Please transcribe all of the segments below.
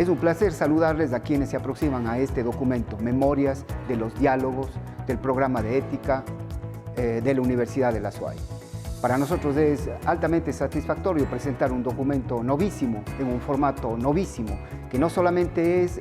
Es un placer saludarles a quienes se aproximan a este documento, Memorias de los Diálogos del Programa de Ética de la Universidad de la SUAY. Para nosotros es altamente satisfactorio presentar un documento novísimo, en un formato novísimo, que no solamente es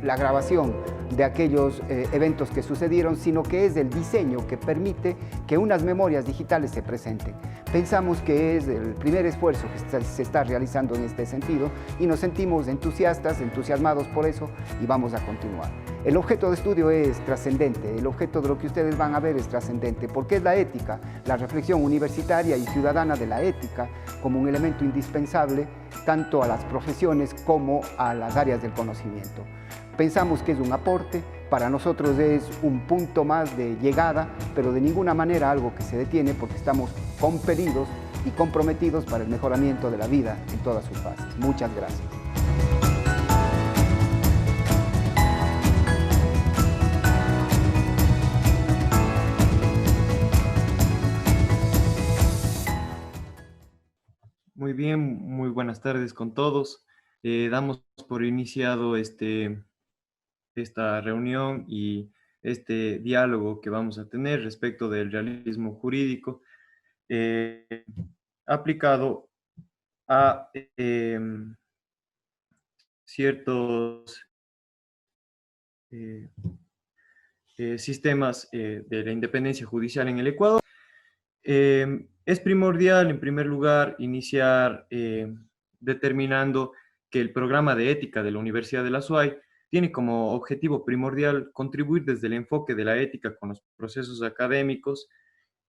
la grabación de aquellos eventos que sucedieron, sino que es el diseño que permite que unas memorias digitales se presenten. Pensamos que es el primer esfuerzo que se está realizando en este sentido y nos sentimos entusiasmados por eso y vamos a continuar. El objeto de estudio es trascendente, el objeto de lo que ustedes van a ver es trascendente, porque es la ética, la reflexión universitaria y ciudadana de la ética como un elemento indispensable tanto a las profesiones como a las áreas del conocimiento. Pensamos que es un aporte, para nosotros es un punto más de llegada, pero de ninguna manera algo que se detiene porque estamos compelidos y comprometidos para el mejoramiento de la vida en todas sus fases. Muchas gracias. Muy bien, muy buenas tardes con todos. Damos por iniciado esta reunión y este diálogo que vamos a tener respecto del realismo jurídico aplicado a ciertos sistemas de la independencia judicial en el Ecuador. Es primordial, en primer lugar, iniciar determinando que el programa de ética de la Universidad de la SUAY tiene como objetivo primordial contribuir desde el enfoque de la ética con los procesos académicos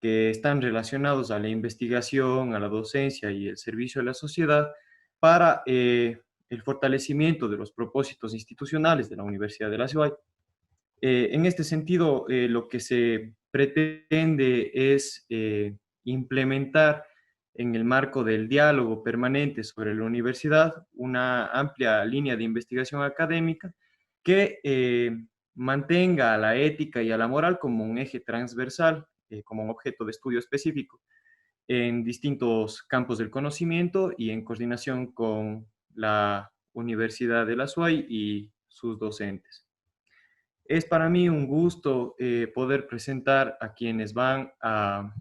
que están relacionados a la investigación, a la docencia y el servicio a la sociedad para el fortalecimiento de los propósitos institucionales de la Universidad de la SUAY. En este sentido, lo que se pretende es implementar en el marco del diálogo permanente sobre la universidad una amplia línea de investigación académica que mantenga a la ética y a la moral como un eje transversal, como un objeto de estudio específico en distintos campos del conocimiento y en coordinación con la Universidad de la SUAY y sus docentes. Es para mí un gusto poder presentar a quienes van a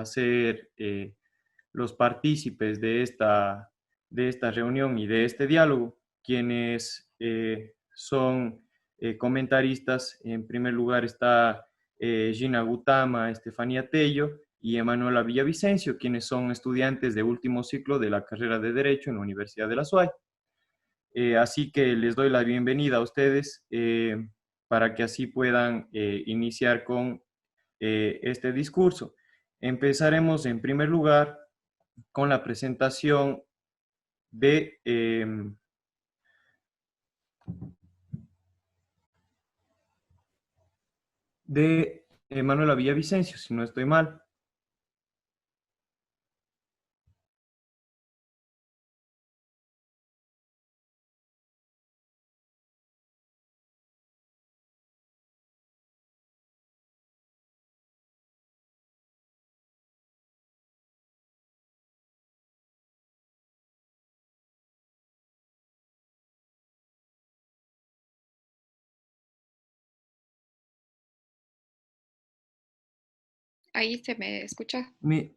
ser los partícipes de esta reunión y de este diálogo, quienes son comentaristas. En primer lugar está Gina Gutama, Estefanía Tello y Emanuela Villavicencio, quienes son estudiantes de último ciclo de la carrera de Derecho en la Universidad de la SUAY. Así que les doy la bienvenida a ustedes para que así puedan iniciar con este discurso. Empezaremos en primer lugar con la presentación de Manuela Villavicencio, si no estoy mal. Ahí se me escucha. Mil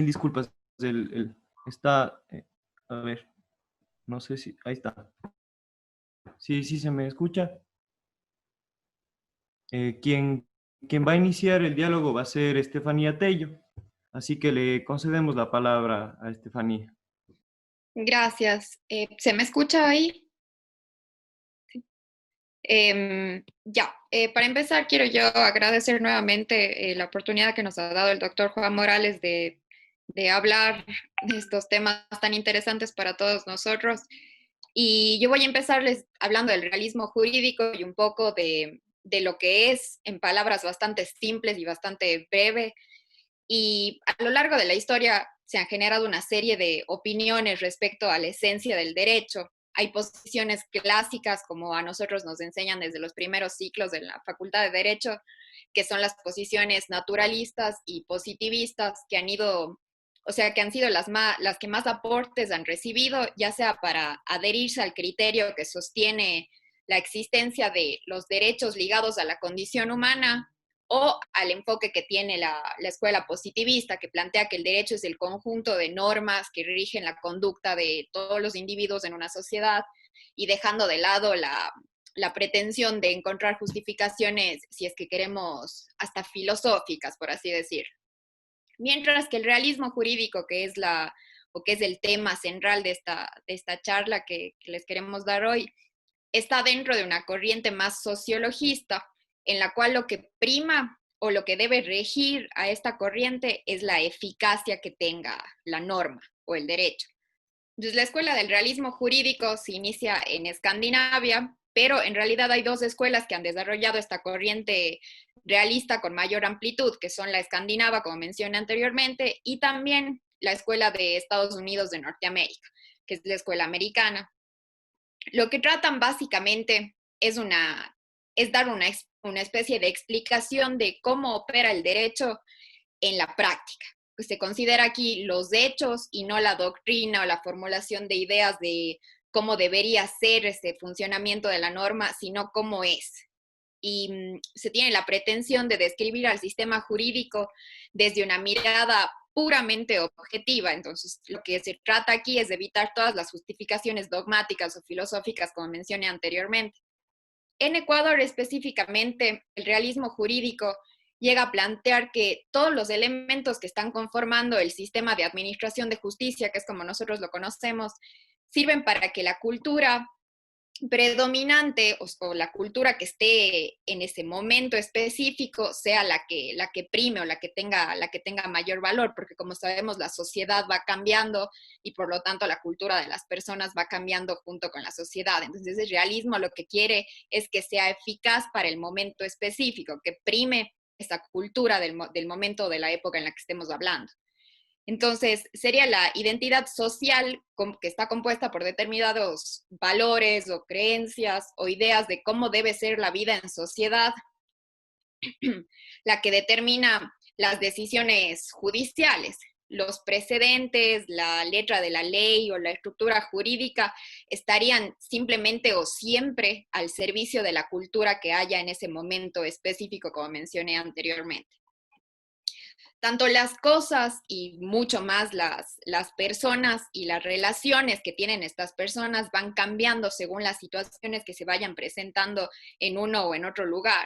disculpas. Está, a ver, no sé si, ahí está. Sí, sí se me escucha. Quien va a iniciar el diálogo va a ser Estefanía Tello, así que le concedemos la palabra a Estefanía. Gracias. ¿Se me escucha ahí? Sí. Para empezar quiero yo agradecer nuevamente la oportunidad que nos ha dado el doctor Juan Morales de hablar de estos temas tan interesantes para todos nosotros. Y yo voy a empezarles hablando del realismo jurídico y un poco de lo que es, en palabras bastante simples y bastante breve. Y a lo largo de la historia se han generado una serie de opiniones respecto a la esencia del derecho. Hay posiciones clásicas, como a nosotros nos enseñan desde los primeros ciclos de la Facultad de Derecho, que son las posiciones naturalistas y positivistas, que han ido o sea que han sido las que más aportes han recibido, ya sea para adherirse al criterio que sostiene la existencia de los derechos ligados a la condición humana, o al enfoque que tiene la escuela positivista, que plantea que el derecho es el conjunto de normas que rigen la conducta de todos los individuos en una sociedad, y dejando de lado la pretensión de encontrar justificaciones, si es que queremos, hasta filosóficas, por así decir. Mientras que el realismo jurídico, que es el tema central de esta charla que les queremos dar hoy, está dentro de una corriente más sociologista, en la cual lo que prima o lo que debe regir a esta corriente es la eficacia que tenga la norma o el derecho. Entonces, la escuela del realismo jurídico se inicia en Escandinavia, pero en realidad hay dos escuelas que han desarrollado esta corriente realista con mayor amplitud, que son la escandinava, como mencioné anteriormente, y también la escuela de Estados Unidos de Norteamérica, que es la escuela americana. Lo que tratan básicamente es dar una especie de explicación de cómo opera el derecho en la práctica. Pues se considera aquí los hechos y no la doctrina o la formulación de ideas de cómo debería ser ese funcionamiento de la norma, sino cómo es. Y se tiene la pretensión de describir al sistema jurídico desde una mirada puramente objetiva. Entonces, lo que se trata aquí es de evitar todas las justificaciones dogmáticas o filosóficas, como mencioné anteriormente. En Ecuador específicamente, el realismo jurídico llega a plantear que todos los elementos que están conformando el sistema de administración de justicia, que es como nosotros lo conocemos, sirven para que la cultura predominante o la cultura que esté en ese momento específico sea la que prime o la que tenga mayor valor, porque como sabemos la sociedad va cambiando y por lo tanto la cultura de las personas va cambiando junto con la sociedad. Entonces el realismo lo que quiere es que sea eficaz para el momento específico, que prime esa cultura del momento, de la época en la que estemos hablando. Entonces, sería la identidad social que está compuesta por determinados valores o creencias o ideas de cómo debe ser la vida en sociedad, la que determina las decisiones judiciales. Los precedentes, la letra de la ley o la estructura jurídica estarían simplemente o siempre al servicio de la cultura que haya en ese momento específico, como mencioné anteriormente. Tanto las cosas y mucho más las personas y las relaciones que tienen estas personas van cambiando según las situaciones que se vayan presentando en uno o en otro lugar.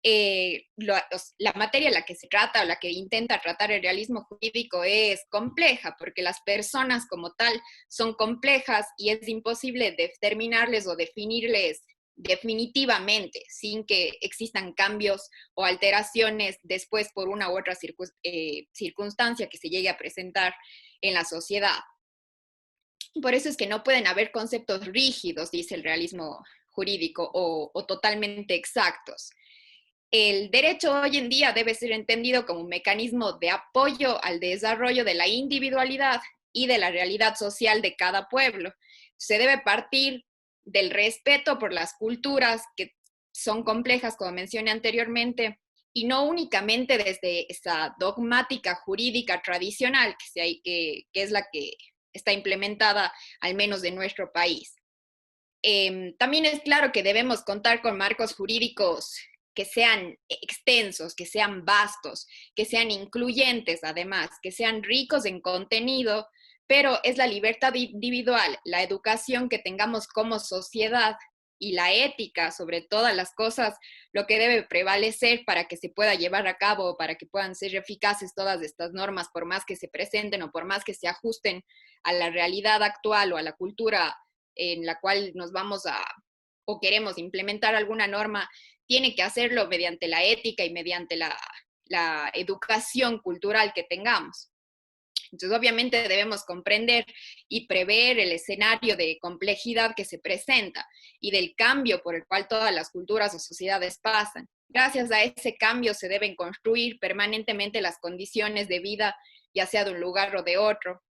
La materia en la que se trata o la que intenta tratar el realismo jurídico es compleja, porque las personas como tal son complejas y es imposible determinarles o definirles definitivamente, sin que existan cambios o alteraciones después por una u otra circunstancia que se llegue a presentar en la sociedad. Por eso es que no pueden haber conceptos rígidos, dice el realismo jurídico, o totalmente exactos. El derecho hoy en día debe ser entendido como un mecanismo de apoyo al desarrollo de la individualidad y de la realidad social de cada pueblo. Se debe partir del respeto por las culturas que son complejas, como mencioné anteriormente, y no únicamente desde esa dogmática jurídica tradicional, que es la que está implementada al menos en nuestro país. También es claro que debemos contar con marcos jurídicos que sean extensos, que sean vastos, que sean incluyentes además, que sean ricos en contenido, pero es la libertad individual, la educación que tengamos como sociedad y la ética sobre todas las cosas lo que debe prevalecer para que se pueda llevar a cabo, para que puedan ser eficaces todas estas normas, por más que se presenten o por más que se ajusten a la realidad actual o a la cultura en la cual nos vamos o queremos implementar alguna norma. Tiene que hacerlo mediante la ética y mediante la educación cultural que tengamos. Entonces, obviamente debemos comprender y prever el escenario de complejidad que se presenta y del cambio por el cual todas las culturas o sociedades pasan. Gracias a ese cambio se deben construir permanentemente las condiciones de vida, ya sea de un lugar o de otro.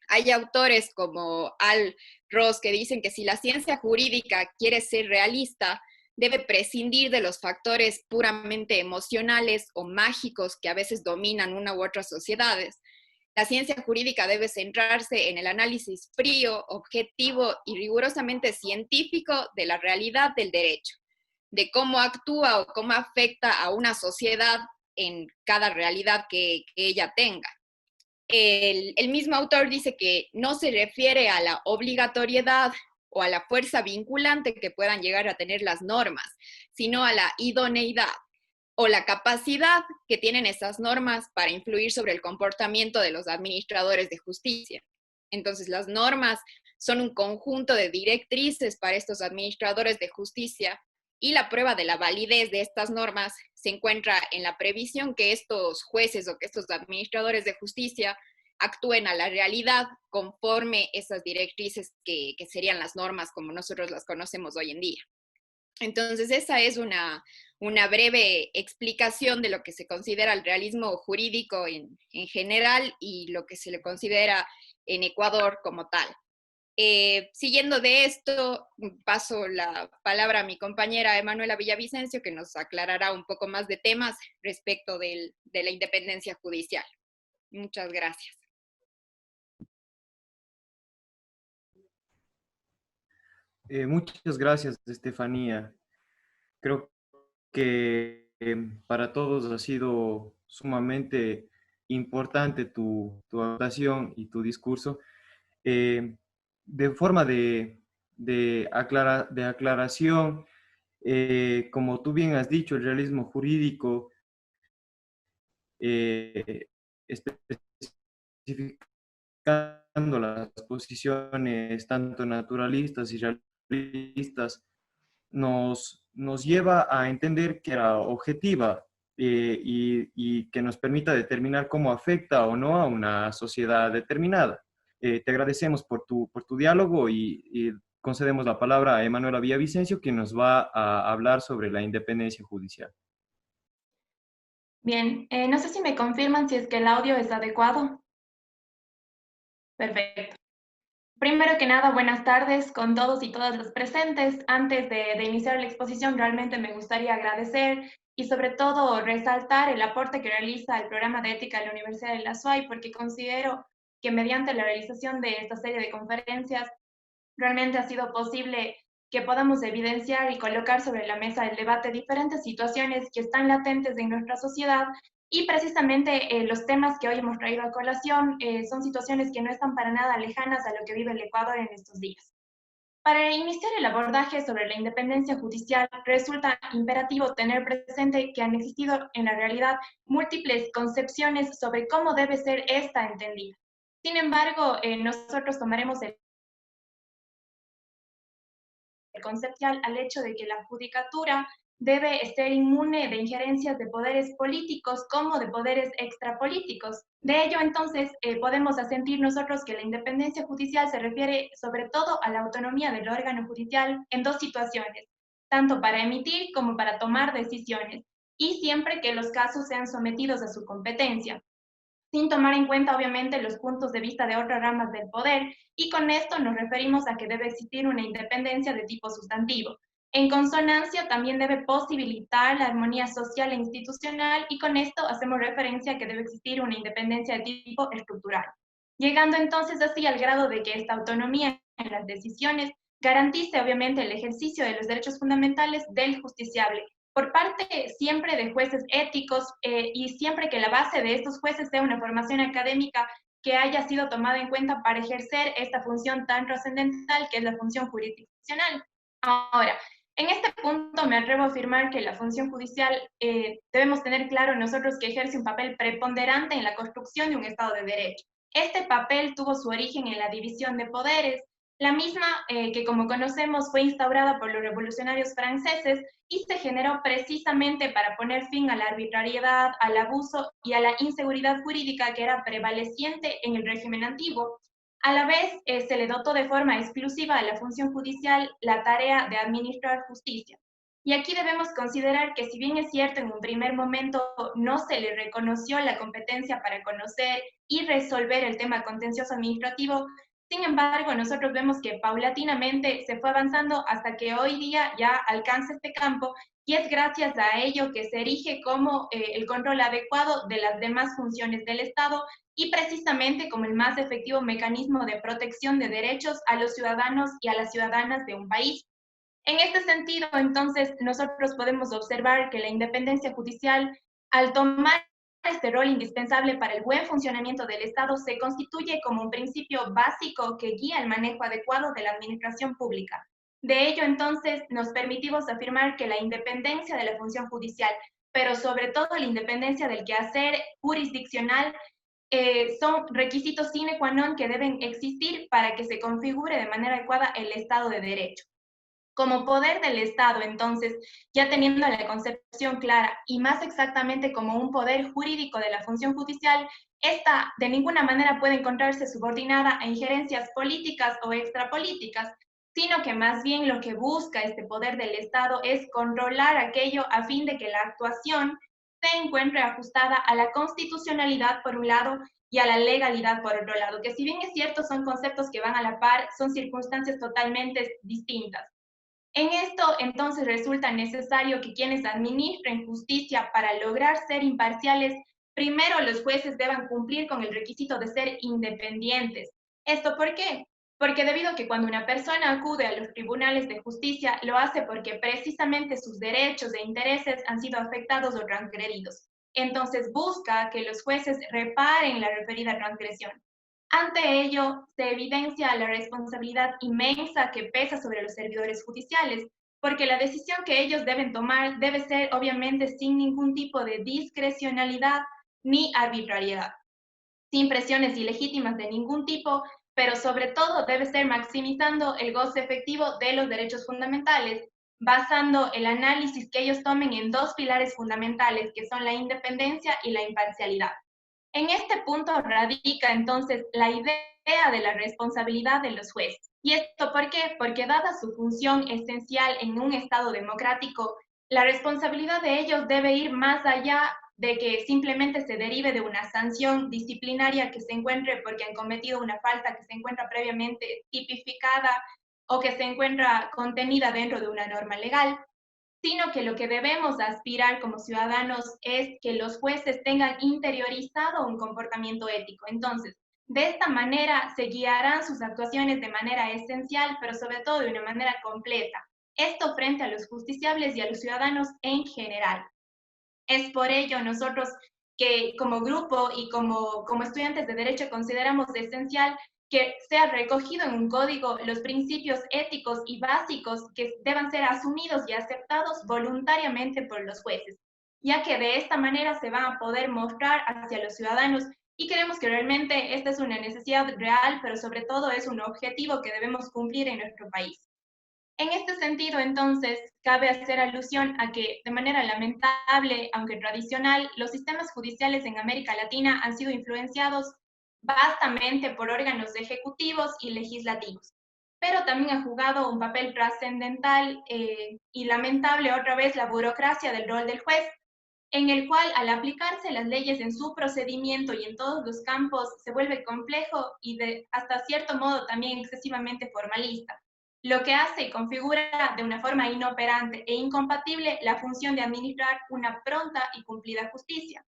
Hay autores como Al Ross que dicen que si la ciencia jurídica quiere ser realista, debe prescindir de los factores puramente emocionales o mágicos que a veces dominan una u otras sociedades. la ciencia jurídica debe centrarse en el análisis frío, objetivo y rigurosamente científico de la realidad del derecho, de cómo actúa o cómo afecta a una sociedad en cada realidad que ella tenga. El mismo autor dice que no se refiere a la obligatoriedad o a la fuerza vinculante que puedan llegar a tener las normas, sino a la idoneidad o la capacidad que tienen esas normas para influir sobre el comportamiento de los administradores de justicia. Entonces, las normas son un conjunto de directrices para estos administradores de justicia y la prueba de la validez de estas normas se encuentra en la previsión que estos jueces o que estos administradores de justicia actúen a la realidad conforme esas directrices que serían las normas como nosotros las conocemos hoy en día. Entonces, esa es una breve explicación de lo que se considera el realismo jurídico en general y lo que se le considera en Ecuador como tal. Siguiendo de esto, paso la palabra a mi compañera Emanuela Villavicencio, que nos aclarará un poco más de temas respecto de la independencia judicial. Muchas gracias. Muchas gracias, Estefanía. Creo que para todos ha sido sumamente importante tu aportación y tu discurso. De forma de aclaración, como tú bien has dicho, el realismo jurídico, especificando las posiciones tanto naturalistas y realistas, nos lleva a entender que era objetiva y que nos permita determinar cómo afecta o no a una sociedad determinada. Te agradecemos por tu diálogo y concedemos la palabra a Emanuela Villavicencio, quien nos va a hablar sobre la independencia judicial. Bien, no sé si me confirman si es que el audio es adecuado. Perfecto. Primero que nada, buenas tardes con todos y todas los presentes. Antes de iniciar la exposición, realmente me gustaría agradecer y sobre todo resaltar el aporte que realiza el programa de ética de la Universidad de la SUAY, porque considero que mediante la realización de esta serie de conferencias, realmente ha sido posible que podamos evidenciar y colocar sobre la mesa del debate diferentes situaciones que están latentes en nuestra sociedad y precisamente los temas que hoy hemos traído a colación son situaciones que no están para nada lejanas a lo que vive el Ecuador en estos días. Para iniciar el abordaje sobre la independencia judicial, resulta imperativo tener presente que han existido en la realidad múltiples concepciones sobre cómo debe ser esta entendida. Sin embargo, nosotros tomaremos el conceptual al hecho de que la judicatura debe ser inmune de injerencias de poderes políticos como de poderes extrapolíticos. De ello, entonces, podemos asentir nosotros que la independencia judicial se refiere sobre todo a la autonomía del órgano judicial en dos situaciones, tanto para emitir como para tomar decisiones, y siempre que los casos sean sometidos a su competencia, sin tomar en cuenta, obviamente, los puntos de vista de otras ramas del poder, y con esto nos referimos a que debe existir una independencia de tipo sustantivo. En consonancia, también debe posibilitar la armonía social e institucional, y con esto hacemos referencia a que debe existir una independencia de tipo estructural. Llegando entonces así al grado de que esta autonomía en las decisiones garantice, obviamente, el ejercicio de los derechos fundamentales del justiciable, por parte siempre de jueces éticos y siempre que la base de estos jueces sea una formación académica que haya sido tomada en cuenta para ejercer esta función tan trascendental que es la función jurisdiccional. Ahora, en este punto me atrevo a afirmar que la función judicial debemos tener claro nosotros que ejerce un papel preponderante en la construcción de un Estado de Derecho. Este papel tuvo su origen en la división de poderes, la misma que, como conocemos, fue instaurada por los revolucionarios franceses y se generó precisamente para poner fin a la arbitrariedad, al abuso y a la inseguridad jurídica que era prevaleciente en el régimen antiguo. A la vez, se le dotó de forma exclusiva a la función judicial la tarea de administrar justicia. Y aquí debemos considerar que, si bien es cierto, en un primer momento no se le reconoció la competencia para conocer y resolver el tema contencioso administrativo, sin embargo, nosotros vemos que paulatinamente se fue avanzando hasta que hoy día ya alcanza este campo y es gracias a ello que se erige como el control adecuado de las demás funciones del Estado y precisamente como el más efectivo mecanismo de protección de derechos a los ciudadanos y a las ciudadanas de un país. En este sentido, entonces, nosotros podemos observar que la independencia judicial, al tomar este rol indispensable para el buen funcionamiento del Estado, se constituye como un principio básico que guía el manejo adecuado de la administración pública. De ello, entonces, nos permitimos afirmar que la independencia de la función judicial, pero sobre todo la independencia del quehacer jurisdiccional, son requisitos sine qua non que deben existir para que se configure de manera adecuada el Estado de Derecho. Como poder del Estado, entonces, ya teniendo la concepción clara y más exactamente como un poder jurídico de la función judicial, esta de ninguna manera puede encontrarse subordinada a injerencias políticas o extrapolíticas, sino que más bien lo que busca este poder del Estado es controlar aquello a fin de que la actuación se encuentre ajustada a la constitucionalidad por un lado y a la legalidad por otro lado, que si bien es cierto son conceptos que van a la par, son circunstancias totalmente distintas. En esto, entonces, resulta necesario que quienes administren justicia para lograr ser imparciales, primero los jueces deban cumplir con el requisito de ser independientes. ¿Esto por qué? Porque debido a que cuando una persona acude a los tribunales de justicia, lo hace porque precisamente sus derechos e intereses han sido afectados o transgredidos. Entonces busca que los jueces reparen la referida transgresión. Ante ello, se evidencia la responsabilidad inmensa que pesa sobre los servidores judiciales, porque la decisión que ellos deben tomar debe ser obviamente sin ningún tipo de discrecionalidad ni arbitrariedad, sin presiones ilegítimas de ningún tipo, pero sobre todo debe ser maximizando el goce efectivo de los derechos fundamentales, basando el análisis que ellos tomen en dos pilares fundamentales, que son la independencia y la imparcialidad. En este punto radica entonces la idea de la responsabilidad de los jueces. ¿Y esto por qué? Porque dada su función esencial en un Estado democrático, la responsabilidad de ellos debe ir más allá de que simplemente se derive de una sanción disciplinaria que se encuentre porque han cometido una falta que se encuentra previamente tipificada o que se encuentra contenida dentro de una norma legal, sino que lo que debemos aspirar como ciudadanos es que los jueces tengan interiorizado un comportamiento ético. Entonces, de esta manera se guiarán sus actuaciones de manera esencial, pero sobre todo de una manera completa. Esto frente a los justiciables y a los ciudadanos en general. Es por ello nosotros que como grupo y como estudiantes de Derecho consideramos esencial que sea recogido en un código los principios éticos y básicos que deban ser asumidos y aceptados voluntariamente por los jueces, ya que de esta manera se van a poder mostrar hacia los ciudadanos y creemos que realmente esta es una necesidad real, pero sobre todo es un objetivo que debemos cumplir en nuestro país. En este sentido, entonces, cabe hacer alusión a que, de manera lamentable, aunque tradicional, los sistemas judiciales en América Latina han sido influenciados vastamente por órganos ejecutivos y legislativos, pero también ha jugado un papel trascendental y lamentable otra vez la burocracia del rol del juez, en el cual al aplicarse las leyes en su procedimiento y en todos los campos se vuelve complejo y hasta cierto modo también excesivamente formalista, lo que hace y configura de una forma inoperante e incompatible la función de administrar una pronta y cumplida justicia.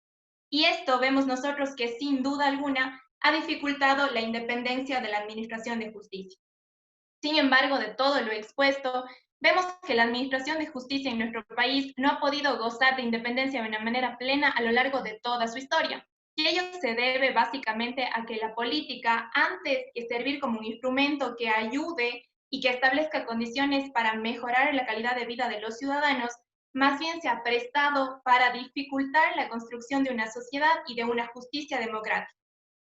Y esto vemos nosotros que sin duda alguna ha dificultado la independencia de la administración de justicia. Sin embargo, de todo lo expuesto, vemos que la administración de justicia en nuestro país no ha podido gozar de independencia de una manera plena a lo largo de toda su historia. Y ello se debe básicamente a que la política, antes que servir como un instrumento que ayude y que establezca condiciones para mejorar la calidad de vida de los ciudadanos, más bien se ha prestado para dificultar la construcción de una sociedad y de una justicia democrática.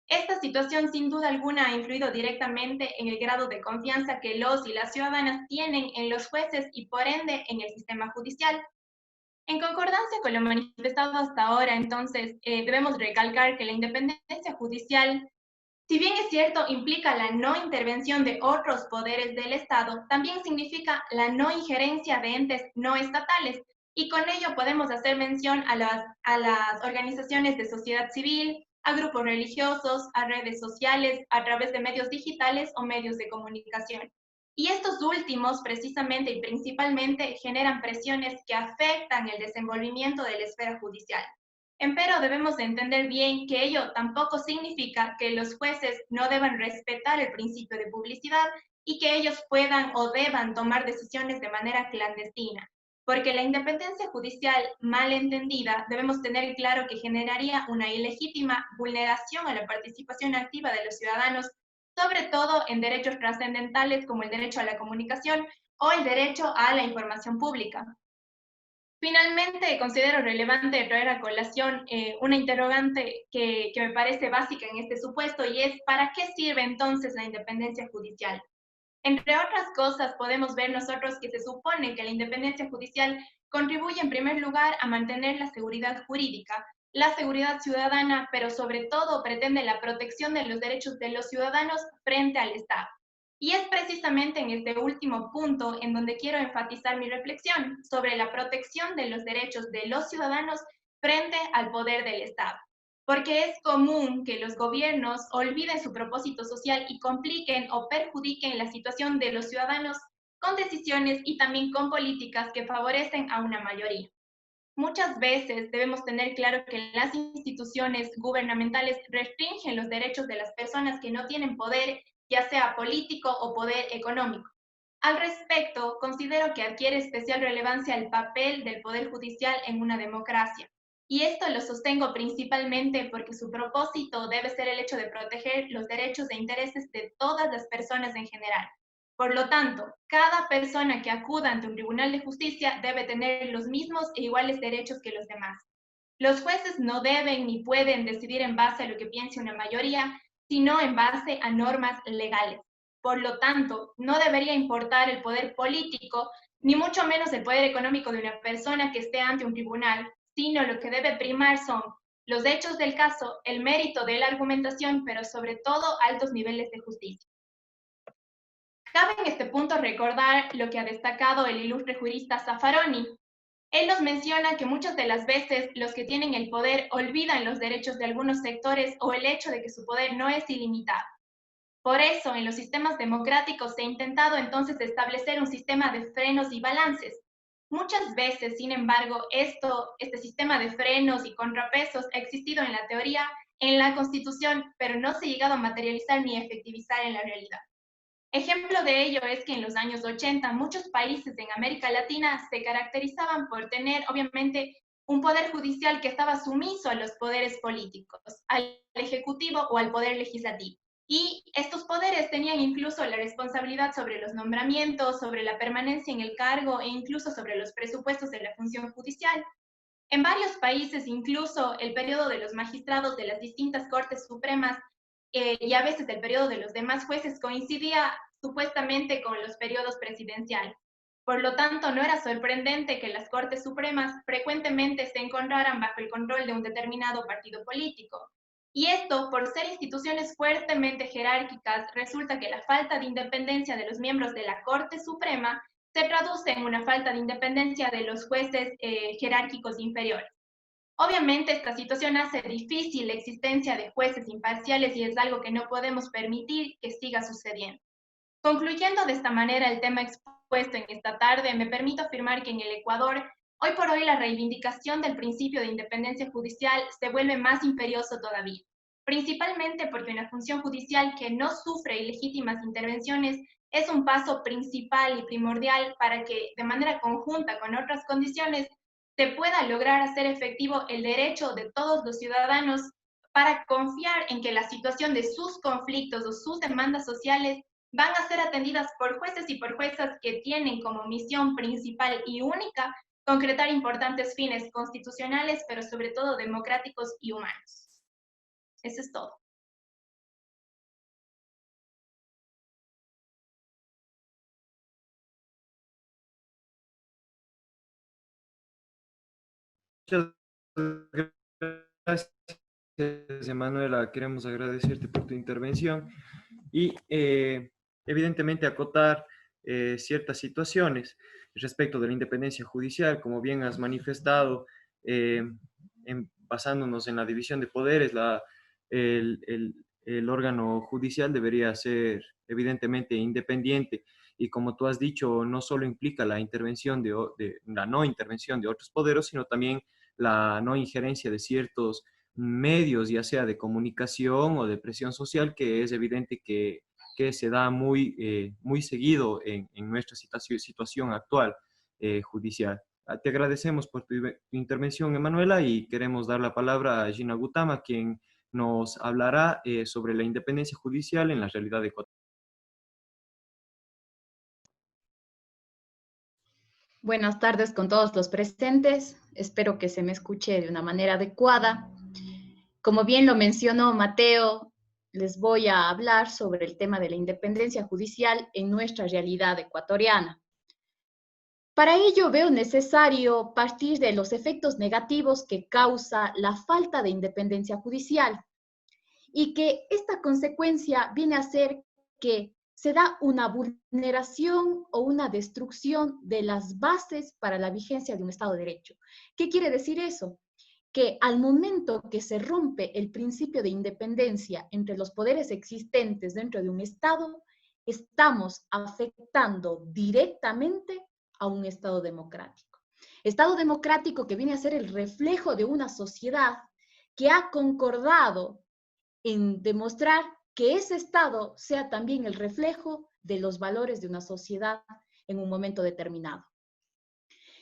Esta situación sin duda alguna ha influido directamente en el grado de confianza que los y las ciudadanas tienen en los jueces y por ende en el sistema judicial. En concordancia con lo manifestado hasta ahora, entonces, debemos recalcar que la independencia judicial, si bien es cierto, implica la no intervención de otros poderes del Estado, también significa la no injerencia de entes no estatales, y con ello podemos hacer mención a las organizaciones de sociedad civil, a grupos religiosos, a redes sociales, a través de medios digitales o medios de comunicación. Y estos últimos, precisamente y principalmente, generan presiones que afectan el desenvolvimiento de la esfera judicial. Empero debemos de entender bien que ello tampoco significa que los jueces no deban respetar el principio de publicidad y que ellos puedan o deban tomar decisiones de manera clandestina, porque la independencia judicial mal entendida debemos tener claro que generaría una ilegítima vulneración a la participación activa de los ciudadanos, sobre todo en derechos trascendentales como el derecho a la comunicación o el derecho a la información pública. Finalmente, considero relevante traer a colación una interrogante que me parece básica en este supuesto, y es ¿para qué sirve entonces la independencia judicial? Entre otras cosas, podemos ver nosotros que se supone que la independencia judicial contribuye en primer lugar a mantener la seguridad jurídica, la seguridad ciudadana, pero sobre todo pretende la protección de los derechos de los ciudadanos frente al Estado. Y es precisamente en este último punto en donde quiero enfatizar mi reflexión sobre la protección de los derechos de los ciudadanos frente al poder del Estado. Porque es común que los gobiernos olviden su propósito social y compliquen o perjudiquen la situación de los ciudadanos con decisiones y también con políticas que favorecen a una mayoría. Muchas veces debemos tener claro que las instituciones gubernamentales restringen los derechos de las personas que no tienen poder, ya sea político o poder económico. Al respecto, considero que adquiere especial relevancia el papel del Poder Judicial en una democracia. Y esto lo sostengo principalmente porque su propósito debe ser el hecho de proteger los derechos e intereses de todas las personas en general. Por lo tanto, cada persona que acuda ante un tribunal de justicia debe tener los mismos e iguales derechos que los demás. Los jueces no deben ni pueden decidir en base a lo que piense una mayoría, sino en base a normas legales. Por lo tanto, no debería importar el poder político, ni mucho menos el poder económico de una persona que esté ante un tribunal, sino lo que debe primar son los hechos del caso, el mérito de la argumentación, pero sobre todo altos niveles de justicia. Cabe en este punto recordar lo que ha destacado el ilustre jurista Zaffaroni. Él nos menciona que muchas de las veces los que tienen el poder olvidan los derechos de algunos sectores o el hecho de que su poder no es ilimitado. Por eso, en los sistemas democráticos se ha intentado entonces establecer un sistema de frenos y balances. Muchas veces, sin embargo, este sistema de frenos y contrapesos ha existido en la teoría, en la Constitución, pero no se ha llegado a materializar ni a efectivizar en la realidad. Ejemplo de ello es que en los años 80 muchos países en América Latina se caracterizaban por tener, obviamente, un poder judicial que estaba sumiso a los poderes políticos, al ejecutivo o al poder legislativo. Y estos poderes tenían incluso la responsabilidad sobre los nombramientos, sobre la permanencia en el cargo e incluso sobre los presupuestos de la función judicial. En varios países, incluso el periodo de los magistrados de las distintas cortes supremas y a veces el periodo de los demás jueces coincidía supuestamente con los periodos presidenciales. Por lo tanto, no era sorprendente que las Cortes Supremas frecuentemente se encontraran bajo el control de un determinado partido político. Y esto, por ser instituciones fuertemente jerárquicas, resulta que la falta de independencia de los miembros de la Corte Suprema se traduce en una falta de independencia de los jueces jerárquicos inferiores. Obviamente, esta situación hace difícil la existencia de jueces imparciales y es algo que no podemos permitir que siga sucediendo. Concluyendo de esta manera el tema expuesto en esta tarde, me permito afirmar que en el Ecuador, hoy por hoy la reivindicación del principio de independencia judicial se vuelve más imperioso todavía, principalmente porque una función judicial que no sufre ilegítimas intervenciones es un paso principal y primordial para que, de manera conjunta con otras condiciones, se pueda lograr hacer efectivo el derecho de todos los ciudadanos para confiar en que la situación de sus conflictos o sus demandas sociales van a ser atendidas por jueces y por juezas que tienen como misión principal y única concretar importantes fines constitucionales, pero sobre todo democráticos y humanos. Eso es todo. Muchas gracias, Emanuela. Queremos agradecerte por tu intervención y evidentemente acotar ciertas situaciones respecto de la independencia judicial, como bien has manifestado, basándonos en la división de poderes, el órgano judicial debería ser evidentemente independiente y como tú has dicho, no solo implica la la no intervención de otros poderes, sino también la no injerencia de ciertos medios, ya sea de comunicación o de presión social, que es evidente que se da muy seguido en nuestra situación actual judicial. Te agradecemos por tu intervención, Emanuela, y queremos dar la palabra a Gina Gutama, quien nos hablará sobre la independencia judicial en la realidad ecuatoriana. Buenas tardes con todos los presentes. Espero que se me escuche de una manera adecuada. Como bien lo mencionó Mateo, les voy a hablar sobre el tema de la independencia judicial en nuestra realidad ecuatoriana. Para ello veo necesario partir de los efectos negativos que causa la falta de independencia judicial y que esta consecuencia viene a ser que se da una vulneración o una destrucción de las bases para la vigencia de un Estado de Derecho. ¿Qué quiere decir eso? Que al momento que se rompe el principio de independencia entre los poderes existentes dentro de un Estado, estamos afectando directamente a un Estado democrático. Estado democrático que viene a ser el reflejo de una sociedad que ha concordado en demostrar que ese Estado sea también el reflejo de los valores de una sociedad en un momento determinado.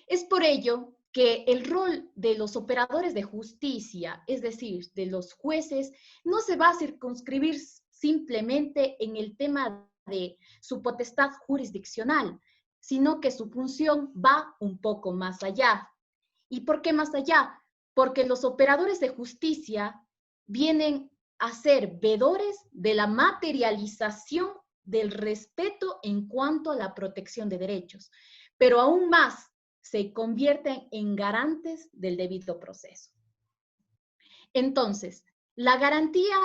Es por ello que el rol de los operadores de justicia, es decir, de los jueces, no se va a circunscribir simplemente en el tema de su potestad jurisdiccional, sino que su función va un poco más allá. ¿Y por qué más allá? Porque los operadores de justicia vienen a ser vedores de la materialización del respeto en cuanto a la protección de derechos, pero aún más se convierten en garantes del debido proceso. Entonces, la garantía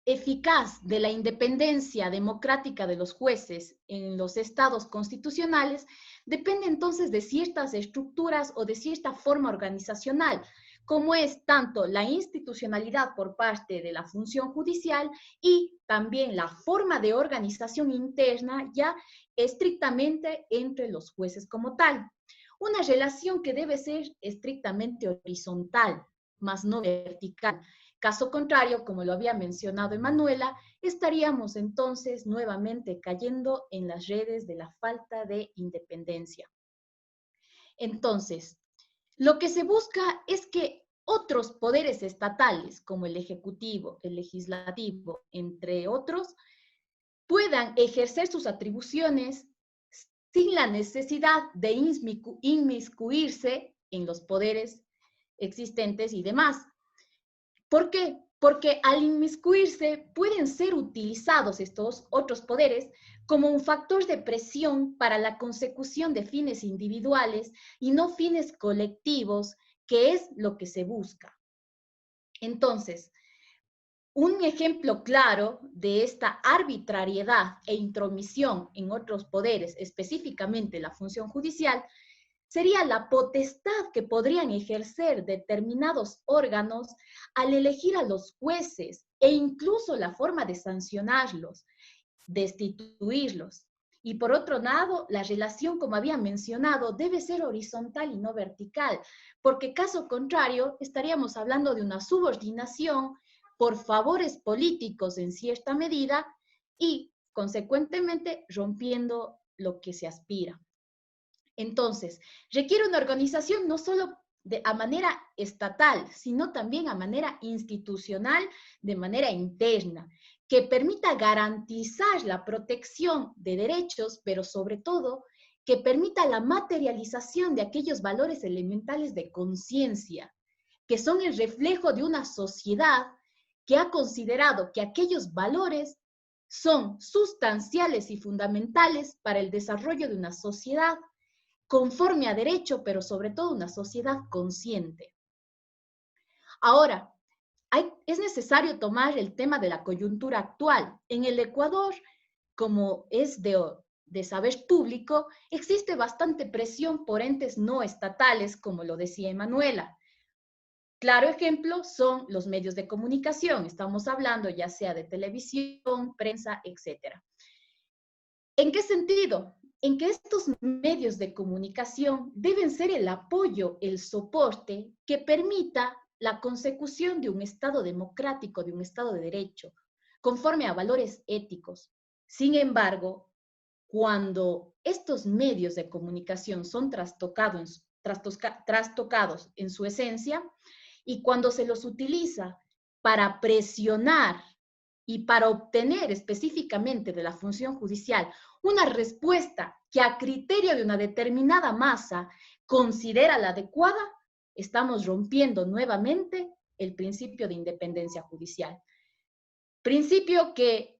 eficaz de la independencia democrática de los jueces en los estados constitucionales depende entonces de ciertas estructuras o de cierta forma organizacional, como es tanto la institucionalidad por parte de la función judicial y también la forma de organización interna ya estrictamente entre los jueces como tal. Una relación que debe ser estrictamente horizontal, más no vertical. Caso contrario, como lo había mencionado Emanuela, estaríamos entonces nuevamente cayendo en las redes de la falta de independencia. Entonces, lo que se busca es que otros poderes estatales, como el Ejecutivo, el Legislativo, entre otros, puedan ejercer sus atribuciones sin la necesidad de inmiscuirse en los poderes existentes y demás. ¿Por qué? Porque al inmiscuirse pueden ser utilizados estos otros poderes como un factor de presión para la consecución de fines individuales y no fines colectivos, que es lo que se busca. Entonces, un ejemplo claro de esta arbitrariedad e intromisión en otros poderes, específicamente la función judicial, sería la potestad que podrían ejercer determinados órganos al elegir a los jueces e incluso la forma de sancionarlos, destituirlos. Y por otro lado, la relación, como había mencionado, debe ser horizontal y no vertical, porque caso contrario, estaríamos hablando de una subordinación por favores políticos en cierta medida y, consecuentemente, rompiendo lo que se aspira. Entonces, requiere una organización no solo a manera estatal, sino también a manera institucional, de manera interna, que permita garantizar la protección de derechos, pero sobre todo que permita la materialización de aquellos valores elementales de conciencia, que son el reflejo de una sociedad que ha considerado que aquellos valores son sustanciales y fundamentales para el desarrollo de una sociedad conforme a derecho, pero sobre todo una sociedad consciente. Ahora, es necesario tomar el tema de la coyuntura actual. En el Ecuador, como es de saber público, existe bastante presión por entes no estatales, como lo decía Emanuela. Claro ejemplo son los medios de comunicación. Estamos hablando ya sea de televisión, prensa, etc. ¿En qué sentido? en que estos medios de comunicación deben ser el apoyo, el soporte que permita la consecución de un Estado democrático, de un Estado de derecho, conforme a valores éticos. Sin embargo, cuando estos medios de comunicación son trastocados en su esencia y cuando se los utiliza para presionar y para obtener específicamente de la función judicial una respuesta que a criterio de una determinada masa considera la adecuada, estamos rompiendo nuevamente el principio de independencia judicial. Principio que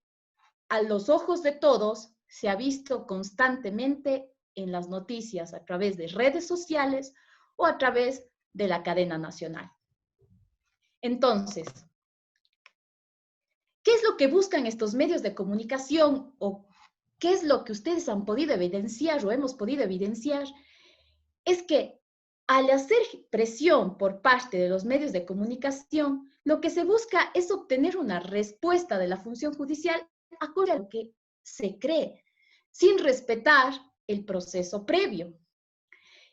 a los ojos de todos se ha visto constantemente en las noticias a través de redes sociales o a través de la cadena nacional. Entonces, ¿qué es lo que buscan estos medios de comunicación o qué es lo que ustedes han podido evidenciar o hemos podido evidenciar? Es que al hacer presión por parte de los medios de comunicación, lo que se busca es obtener una respuesta de la función judicial acorde a lo que se cree, sin respetar el proceso previo.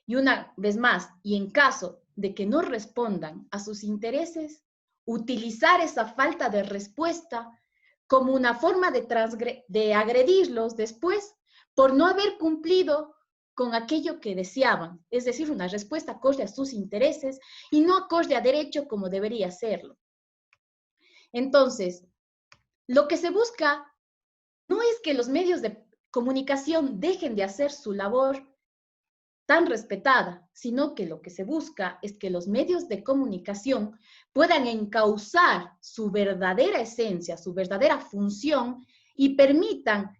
Y una vez más, y en caso de que no respondan a sus intereses, utilizar esa falta de respuesta como una forma de agredirlos después por no haber cumplido con aquello que deseaban, es decir, una respuesta acorde a sus intereses y no acorde a derecho como debería serlo. Entonces, lo que se busca no es que los medios de comunicación dejen de hacer su labor tan respetada, sino que lo que se busca es que los medios de comunicación puedan encauzar su verdadera esencia, su verdadera función y permitan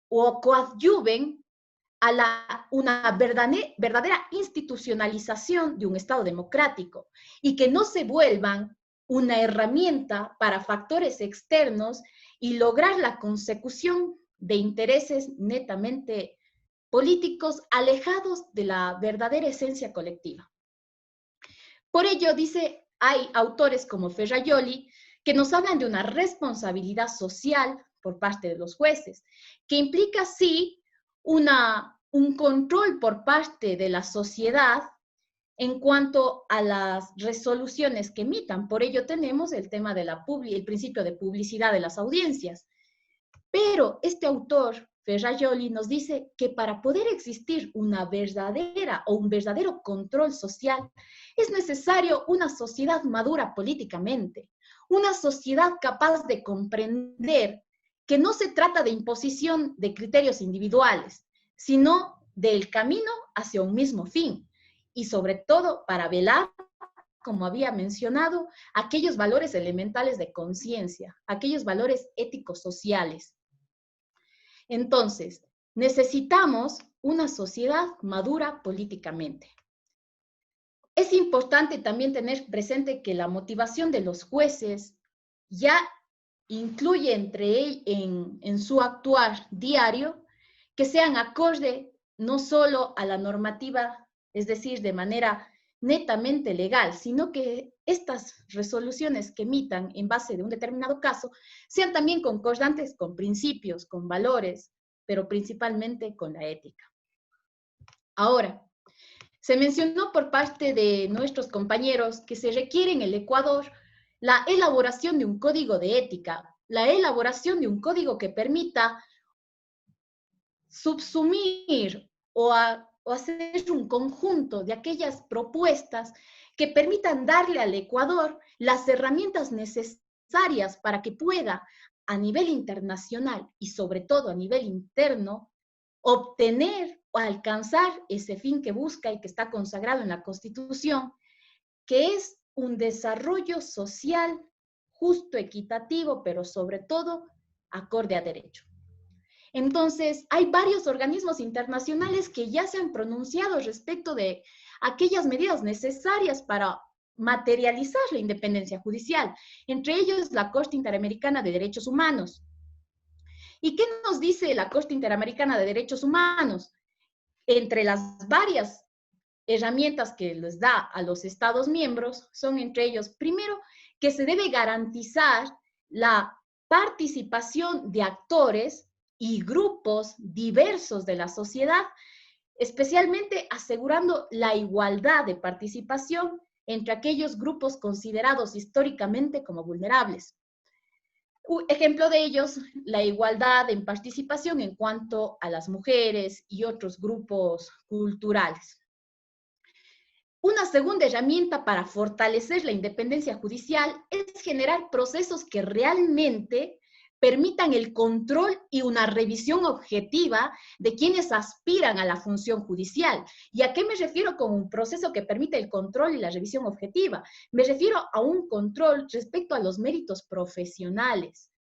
o coadyuven a una verdadera institucionalización de un Estado democrático y que no se vuelvan una herramienta para factores externos y lograr la consecución de intereses netamente políticos alejados de la verdadera esencia colectiva. Por ello, hay autores como Ferrajoli que nos hablan de una responsabilidad social por parte de los jueces, que implica, sí, un control por parte de la sociedad en cuanto a las resoluciones que emitan. Por ello tenemos el tema de el principio de publicidad de las audiencias. Pero este autor, Ferrajoli, nos dice que para poder existir una verdadera o un verdadero control social, es necesario una sociedad madura políticamente, una sociedad capaz de comprender que no se trata de imposición de criterios individuales, sino del camino hacia un mismo fin, y sobre todo para velar, como había mencionado, aquellos valores elementales de conciencia, aquellos valores éticos sociales. Entonces, necesitamos una sociedad madura políticamente. Es importante también tener presente que la motivación de los jueces ya incluye en su actuar diario que sean acorde no solo a la normativa, es decir, de manera netamente legal, sino que estas resoluciones que emitan en base de un determinado caso sean también concordantes con principios, con valores, pero principalmente con la ética. Ahora, se mencionó por parte de nuestros compañeros que se requiere en el Ecuador la elaboración de un código de ética, la elaboración de un código que permita subsumir o hacer un conjunto de aquellas propuestas que permitan darle al Ecuador las herramientas necesarias para que pueda, a nivel internacional y sobre todo a nivel interno, obtener o alcanzar ese fin que busca y que está consagrado en la Constitución, que es un desarrollo social justo, equitativo, pero sobre todo acorde a derecho. Entonces, hay varios organismos internacionales que ya se han pronunciado respecto de aquellas medidas necesarias para materializar la independencia judicial, entre ellos la Corte Interamericana de Derechos Humanos. ¿Y qué nos dice la Corte Interamericana de Derechos Humanos? Entre las varias herramientas que les da a los Estados miembros, son entre ellos, primero, que se debe garantizar la participación de actores y grupos diversos de la sociedad, especialmente asegurando la igualdad de participación entre aquellos grupos considerados históricamente como vulnerables. Un ejemplo de ellos, la igualdad en participación en cuanto a las mujeres y otros grupos culturales. Una segunda herramienta para fortalecer la independencia judicial es generar procesos que realmente permitan el control y una revisión objetiva de quienes aspiran a la función judicial. ¿Y a qué me refiero con un proceso que permite el control y la revisión objetiva? Me refiero a un control respecto a los méritos profesionales.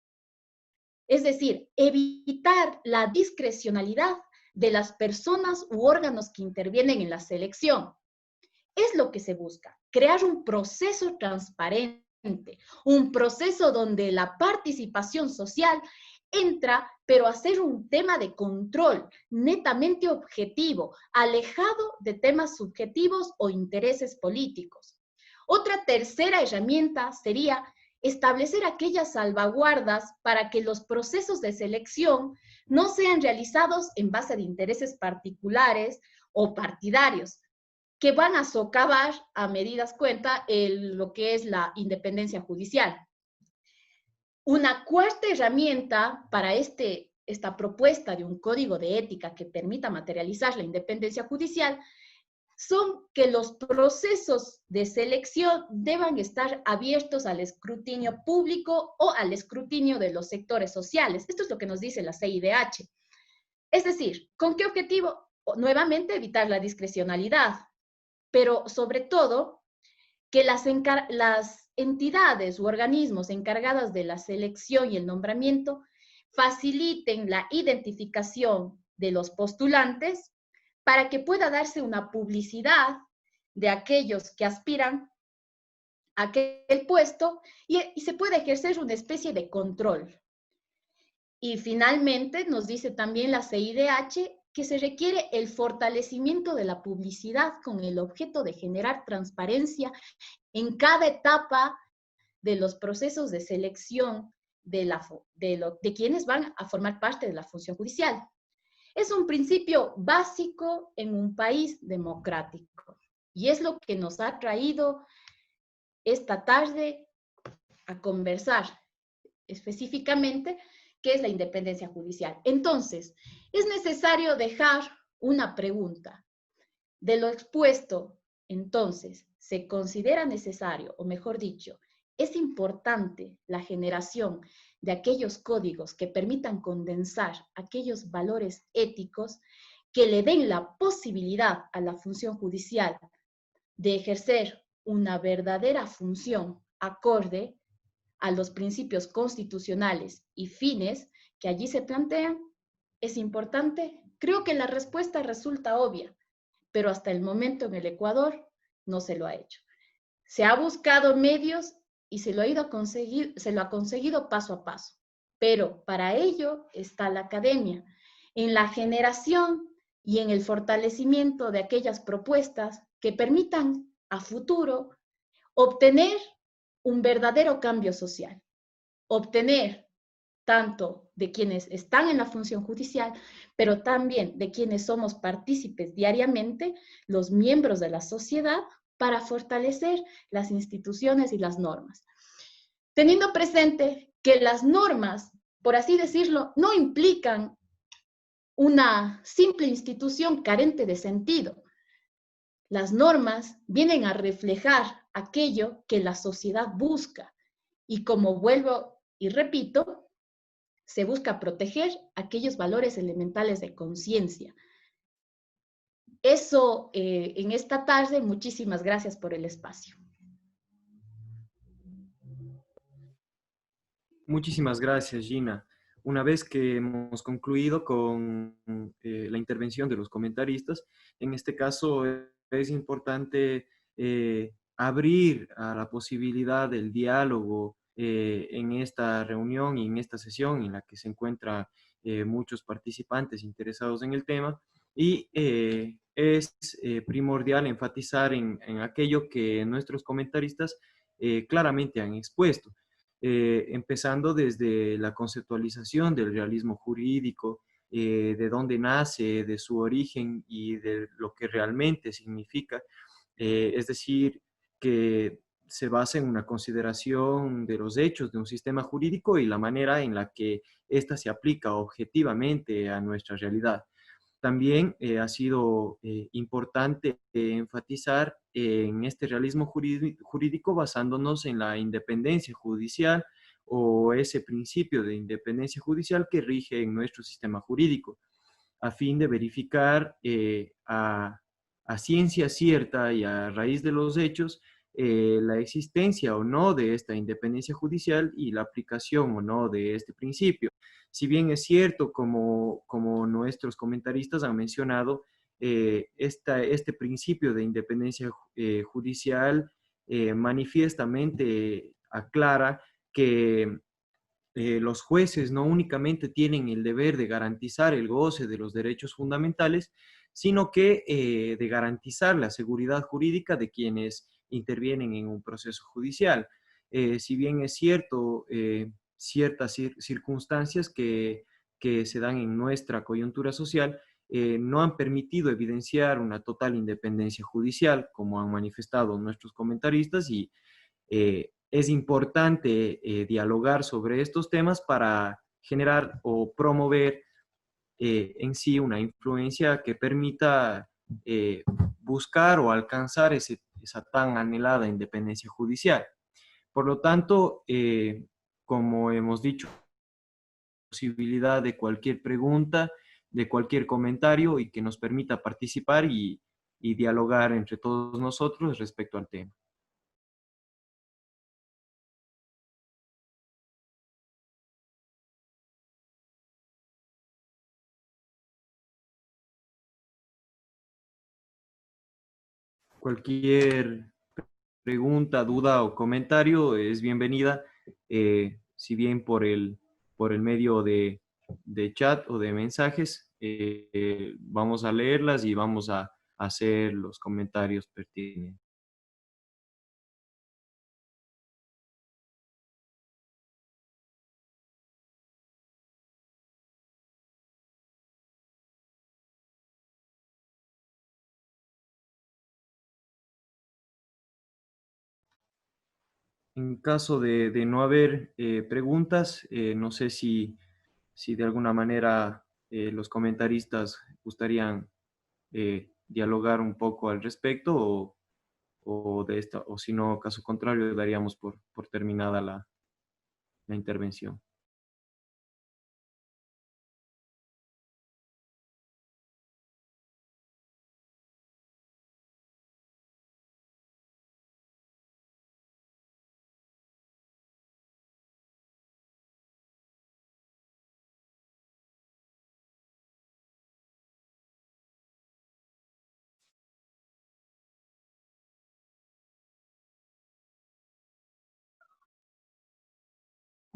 Es decir, evitar la discrecionalidad de las personas u órganos que intervienen en la selección. Es lo que se busca, crear un proceso transparente, un proceso donde la participación social entra, pero a ser un tema de control, netamente objetivo, alejado de temas subjetivos o intereses políticos. Otra tercera herramienta sería establecer aquellas salvaguardas para que los procesos de selección no sean realizados en base de intereses particulares o partidarios, que van a socavar a medidas cuenta lo que es la independencia judicial. Una cuarta herramienta para esta propuesta de un código de ética que permita materializar la independencia judicial son que los procesos de selección deban estar abiertos al escrutinio público o al escrutinio de los sectores sociales. Esto es lo que nos dice la CIDH. Es decir, ¿con qué objetivo? Nuevamente, evitar la discrecionalidad, pero sobre todo que las entidades u organismos encargadas de la selección y el nombramiento faciliten la identificación de los postulantes para que pueda darse una publicidad de aquellos que aspiran a aquel puesto y se pueda ejercer una especie de control. Y finalmente nos dice también la CIDH que se requiere el fortalecimiento de la publicidad con el objeto de generar transparencia en cada etapa de los procesos de selección de quienes van a formar parte de la función judicial. Es un principio básico en un país democrático y es lo que nos ha traído esta tarde a conversar específicamente qué es la independencia judicial. Entonces, es necesario dejar una pregunta. De lo expuesto, entonces, ¿se considera necesario, o mejor dicho, es importante la generación de aquellos códigos que permitan condensar aquellos valores éticos que le den la posibilidad a la función judicial de ejercer una verdadera función acorde a los principios constitucionales y fines que allí se plantean? ¿Es importante? Creo que la respuesta resulta obvia, pero hasta el momento en el Ecuador no se lo ha hecho. Se ha buscado medios y se lo ha conseguido paso a paso, pero para ello está la academia, en la generación y en el fortalecimiento de aquellas propuestas que permitan a futuro obtener un verdadero cambio social, obtener tanto de quienes están en la función judicial, pero también de quienes somos partícipes diariamente, los miembros de la sociedad, para fortalecer las instituciones y las normas. Teniendo presente que las normas, por así decirlo, no implican una simple institución carente de sentido. Las normas vienen a reflejar aquello que la sociedad busca y, como vuelvo y repito, se busca proteger aquellos valores elementales de conciencia. Eso en esta tarde. Muchísimas gracias por el espacio. Muchísimas gracias, Gina. Una vez que hemos concluido con la intervención de los comentaristas, en este caso es importante abrir a la posibilidad del diálogo en esta reunión y en esta sesión en la que se encuentran muchos participantes interesados en el tema, y es primordial enfatizar en aquello que nuestros comentaristas claramente han expuesto. empezando desde la conceptualización del realismo jurídico, de dónde nace, de su origen y de lo que realmente significa. Es decir, que se basa en una consideración de los hechos de un sistema jurídico y la manera en la que ésta se aplica objetivamente a nuestra realidad. También ha sido importante enfatizar en este realismo jurídico basándonos en la independencia judicial o ese principio de independencia judicial que rige en nuestro sistema jurídico, a fin de verificar a ciencia cierta y a raíz de los hechos la existencia o no de esta independencia judicial y la aplicación o no de este principio. Si bien es cierto, como nuestros comentaristas han mencionado, este principio de independencia judicial manifiestamente aclara que los jueces no únicamente tienen el deber de garantizar el goce de los derechos fundamentales, sino que de garantizar la seguridad jurídica de quienes intervienen en un proceso judicial. Si bien es cierto, ciertas circunstancias que se dan en nuestra coyuntura social no han permitido evidenciar una total independencia judicial, como han manifestado nuestros comentaristas, y es importante dialogar sobre estos temas para generar o promover en sí una influencia que permita buscar o alcanzar esa tan anhelada independencia judicial. Por lo tanto, como hemos dicho, posibilidad de cualquier pregunta, de cualquier comentario y que nos permita participar y dialogar entre todos nosotros respecto al tema. Cualquier pregunta, duda o comentario es bienvenida, si bien por el medio de chat o de mensajes, vamos a leerlas y vamos a hacer los comentarios pertinentes. En caso de no haber preguntas, no sé si de alguna manera los comentaristas gustarían dialogar un poco al respecto o si no, caso contrario, daríamos por terminada la intervención.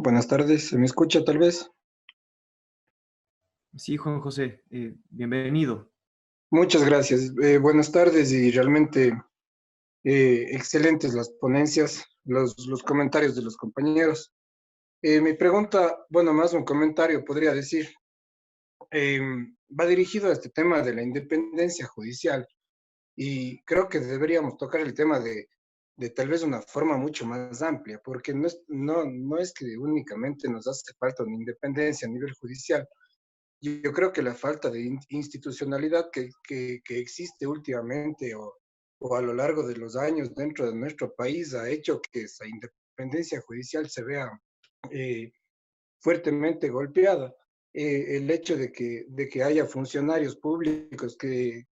Buenas tardes, ¿se me escucha tal vez? Sí, Juan José, bienvenido. Muchas gracias. Buenas tardes y realmente excelentes las ponencias, los comentarios de los compañeros. Mi pregunta, bueno, más un comentario podría decir, va dirigido a este tema de la independencia judicial y creo que deberíamos tocar el tema de tal vez una forma mucho más amplia, porque no es que únicamente nos hace falta una independencia a nivel judicial. Yo creo que la falta de institucionalidad que existe últimamente o a lo largo de los años dentro de nuestro país ha hecho que esa independencia judicial se vea eh, fuertemente golpeada. El hecho de que haya funcionarios públicos que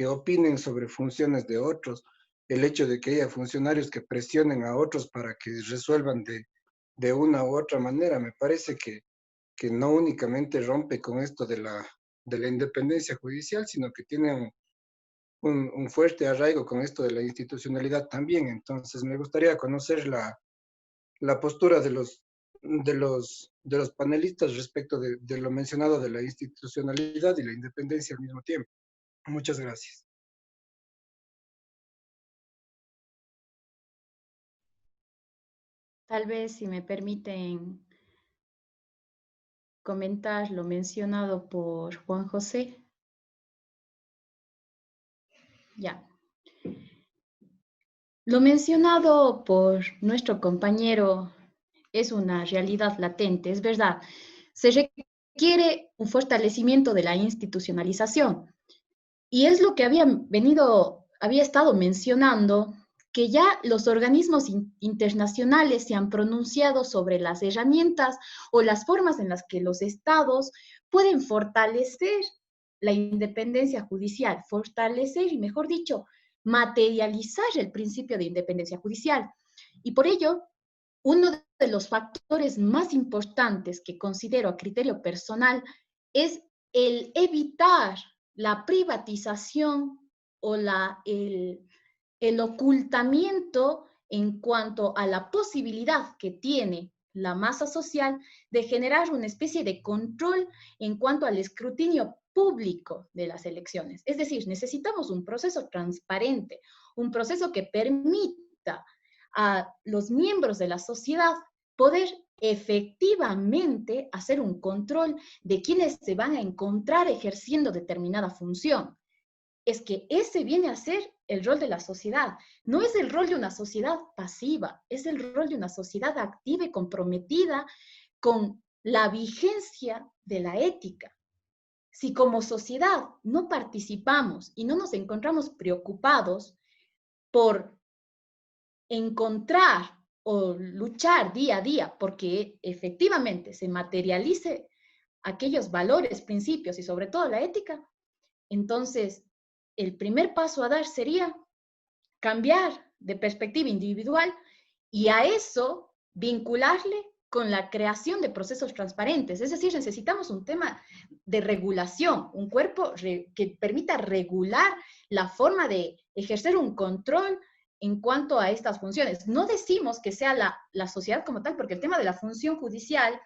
opinen sobre funciones de otros, el hecho de que haya funcionarios que presionen a otros para que resuelvan de una u otra manera, me parece que no únicamente rompe con esto de la independencia judicial, sino que tiene un fuerte arraigo con esto de la institucionalidad también. Entonces, me gustaría conocer la postura de los panelistas respecto de lo mencionado de la institucionalidad y la independencia al mismo tiempo. Muchas gracias. Tal vez, si me permiten comentar lo mencionado por Juan José. Ya. Lo mencionado por nuestro compañero es una realidad latente, es verdad. Se requiere un fortalecimiento de la institucionalización. Y es lo que había estado mencionando, que ya los organismos internacionales se han pronunciado sobre las herramientas o las formas en las que los estados pueden fortalecer la independencia judicial, fortalecer y, mejor dicho, materializar el principio de independencia judicial. Y por ello, uno de los factores más importantes que considero a criterio personal es el evitar la privatización o el ocultamiento en cuanto a la posibilidad que tiene la masa social de generar una especie de control en cuanto al escrutinio público de las elecciones. Es decir, necesitamos un proceso transparente, un proceso que permita a los miembros de la sociedad poder efectivamente hacer un control de quienes se van a encontrar ejerciendo determinada función. Es que ese viene a ser el rol de la sociedad. No es el rol de una sociedad pasiva, es el rol de una sociedad activa y comprometida con la vigencia de la ética. Si como sociedad no participamos y no nos encontramos preocupados por encontrar o luchar día a día porque efectivamente se materialice aquellos valores, principios y sobre todo la ética, entonces el primer paso a dar sería cambiar de perspectiva individual y a eso vincularle con la creación de procesos transparentes. Es decir, necesitamos un tema de regulación, un cuerpo que permita regular la forma de ejercer un control en cuanto a estas funciones. No decimos que sea la sociedad como tal, porque el tema de la función judicial,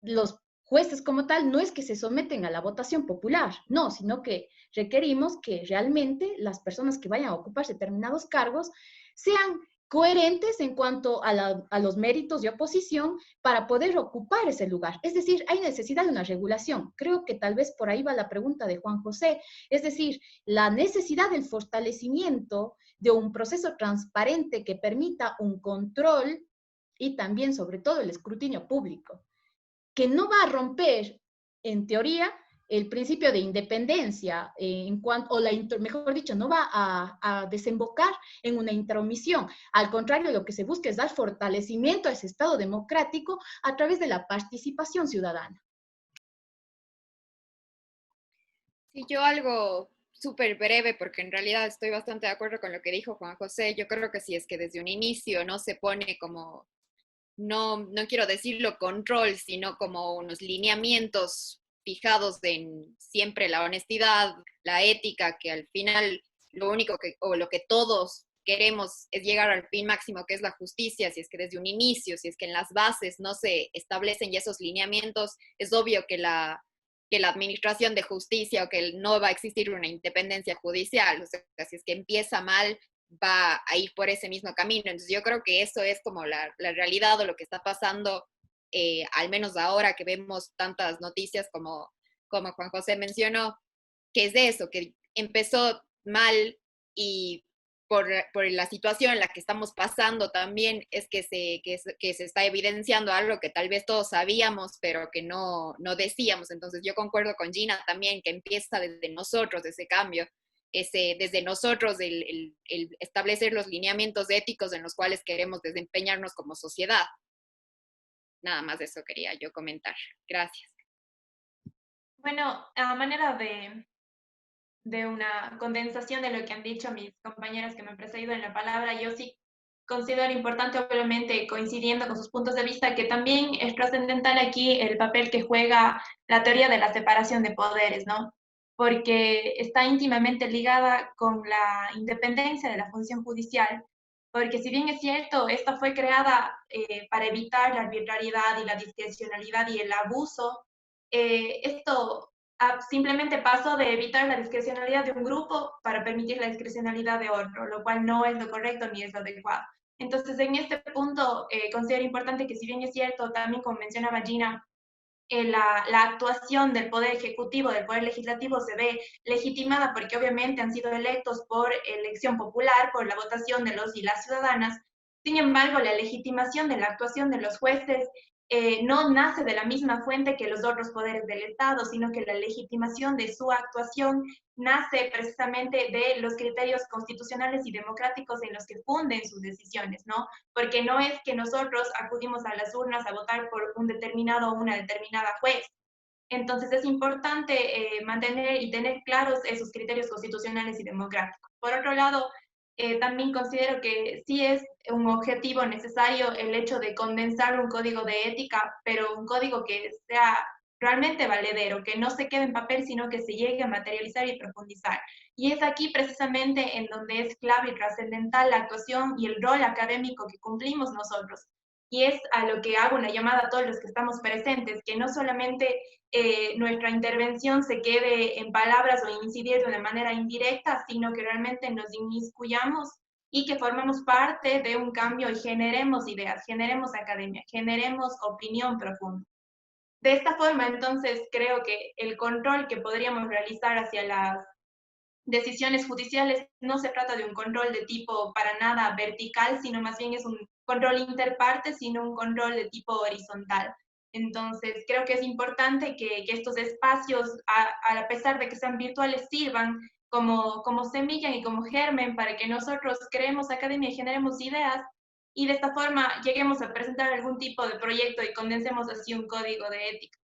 los jueces como tal, no es que se someten a la votación popular, no, sino que requerimos que realmente las personas que vayan a ocupar determinados cargos sean coherentes en cuanto a los méritos de oposición para poder ocupar ese lugar. Es decir, hay necesidad de una regulación. Creo que tal vez por ahí va la pregunta de Juan José. Es decir, la necesidad del fortalecimiento de un proceso transparente que permita un control y también, sobre todo, el escrutinio público, que no va a romper, en teoría, el principio de independencia, mejor dicho, no va a desembocar en una intromisión. Al contrario, lo que se busca es dar fortalecimiento a ese Estado democrático a través de la participación ciudadana. Sí, yo algo súper breve, porque en realidad estoy bastante de acuerdo con lo que dijo Juan José. Yo creo que si es que desde un inicio no se pone como, no quiero decirlo control, sino como unos lineamientos fijados en siempre la honestidad, la ética, que al final lo único que, o lo que todos queremos es llegar al fin máximo, que es la justicia. Si es que desde un inicio, si es que en las bases no se establecen ya esos lineamientos, es obvio que la administración de justicia o que no va a existir una independencia judicial. O sea, si es que empieza mal, va a ir por ese mismo camino. Entonces yo creo que eso es como la realidad o lo que está pasando, al menos ahora que vemos tantas noticias como Juan José mencionó, que es de eso, que empezó mal y por la situación en la que estamos pasando también es que se está evidenciando algo que tal vez todos sabíamos, pero que no decíamos. Entonces yo concuerdo con Gina también, que empieza desde nosotros ese cambio, desde nosotros el establecer los lineamientos éticos en los cuales queremos desempeñarnos como sociedad. Nada más de eso quería yo comentar. Gracias. Bueno, a manera de una condensación de lo que han dicho mis compañeras que me han precedido en la palabra, yo sí considero importante, obviamente, coincidiendo con sus puntos de vista, que también es trascendental aquí el papel que juega la teoría de la separación de poderes, ¿no? Porque está íntimamente ligada con la independencia de la función judicial, porque si bien es cierto, esta fue creada para evitar la arbitrariedad y la discrecionalidad y el abuso, esto simplemente pasó de evitar la discrecionalidad de un grupo para permitir la discrecionalidad de otro, lo cual no es lo correcto ni es lo adecuado. Entonces, en este punto, considero importante que, si bien es cierto, también como mencionaba Gina, la actuación del Poder Ejecutivo, del Poder Legislativo, se ve legitimada porque obviamente han sido electos por elección popular, por la votación de los y las ciudadanas. Sin embargo, la legitimación de la actuación de los jueces no nace de la misma fuente que los otros poderes del Estado, sino que la legitimación de su actuación nace precisamente de los criterios constitucionales y democráticos en los que funden sus decisiones, ¿no? Porque no es que nosotros acudimos a las urnas a votar por un determinado o una determinada juez. Entonces es importante mantener y tener claros esos criterios constitucionales y democráticos. Por otro lado, también considero que sí es un objetivo necesario el hecho de condensar un código de ética, pero un código que sea realmente valedero, que no se quede en papel, sino que se llegue a materializar y profundizar. Y es aquí precisamente en donde es clave y trascendental la actuación y el rol académico que cumplimos nosotros. Y es a lo que hago una llamada a todos los que estamos presentes, que no solamente nuestra intervención se quede en palabras o incidir de una manera indirecta, sino que realmente nos inmiscuyamos y que formemos parte de un cambio y generemos ideas, generemos academia, generemos opinión profunda. De esta forma, entonces, creo que el control que podríamos realizar hacia las decisiones judiciales no se trata de un control de tipo para nada vertical, sino más bien es un control interparte, sino un control de tipo horizontal. Entonces, creo que es importante que estos espacios, a pesar de que sean virtuales, sirvan como semilla y como germen para que nosotros creemos academia y generemos ideas, y de esta forma lleguemos a presentar algún tipo de proyecto y condensemos así un código de ética.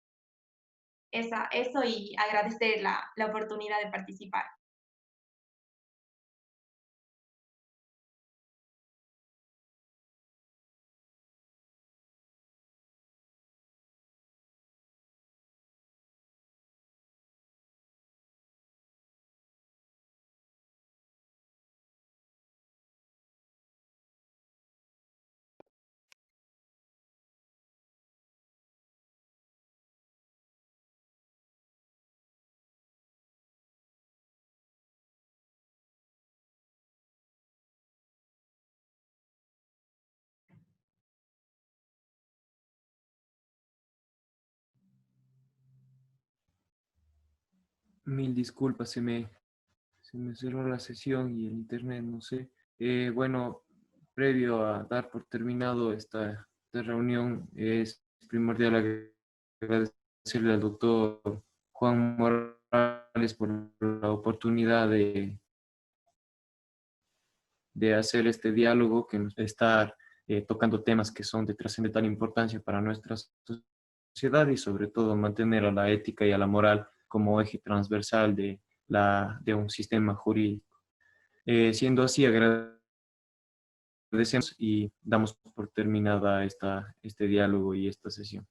Eso, y agradecer la oportunidad de participar. Mil disculpas, se me cerró la sesión y el internet, no sé. Bueno, previo a dar por terminado esta reunión, es primordial agradecerle al doctor Juan Morales por la oportunidad de hacer este diálogo, que nos está tocando temas que son de trascendental importancia para nuestra sociedad, y sobre todo mantener a la ética y a la moral como eje transversal de un sistema jurídico. Siendo así, agradecemos y damos por terminada este diálogo y esta sesión.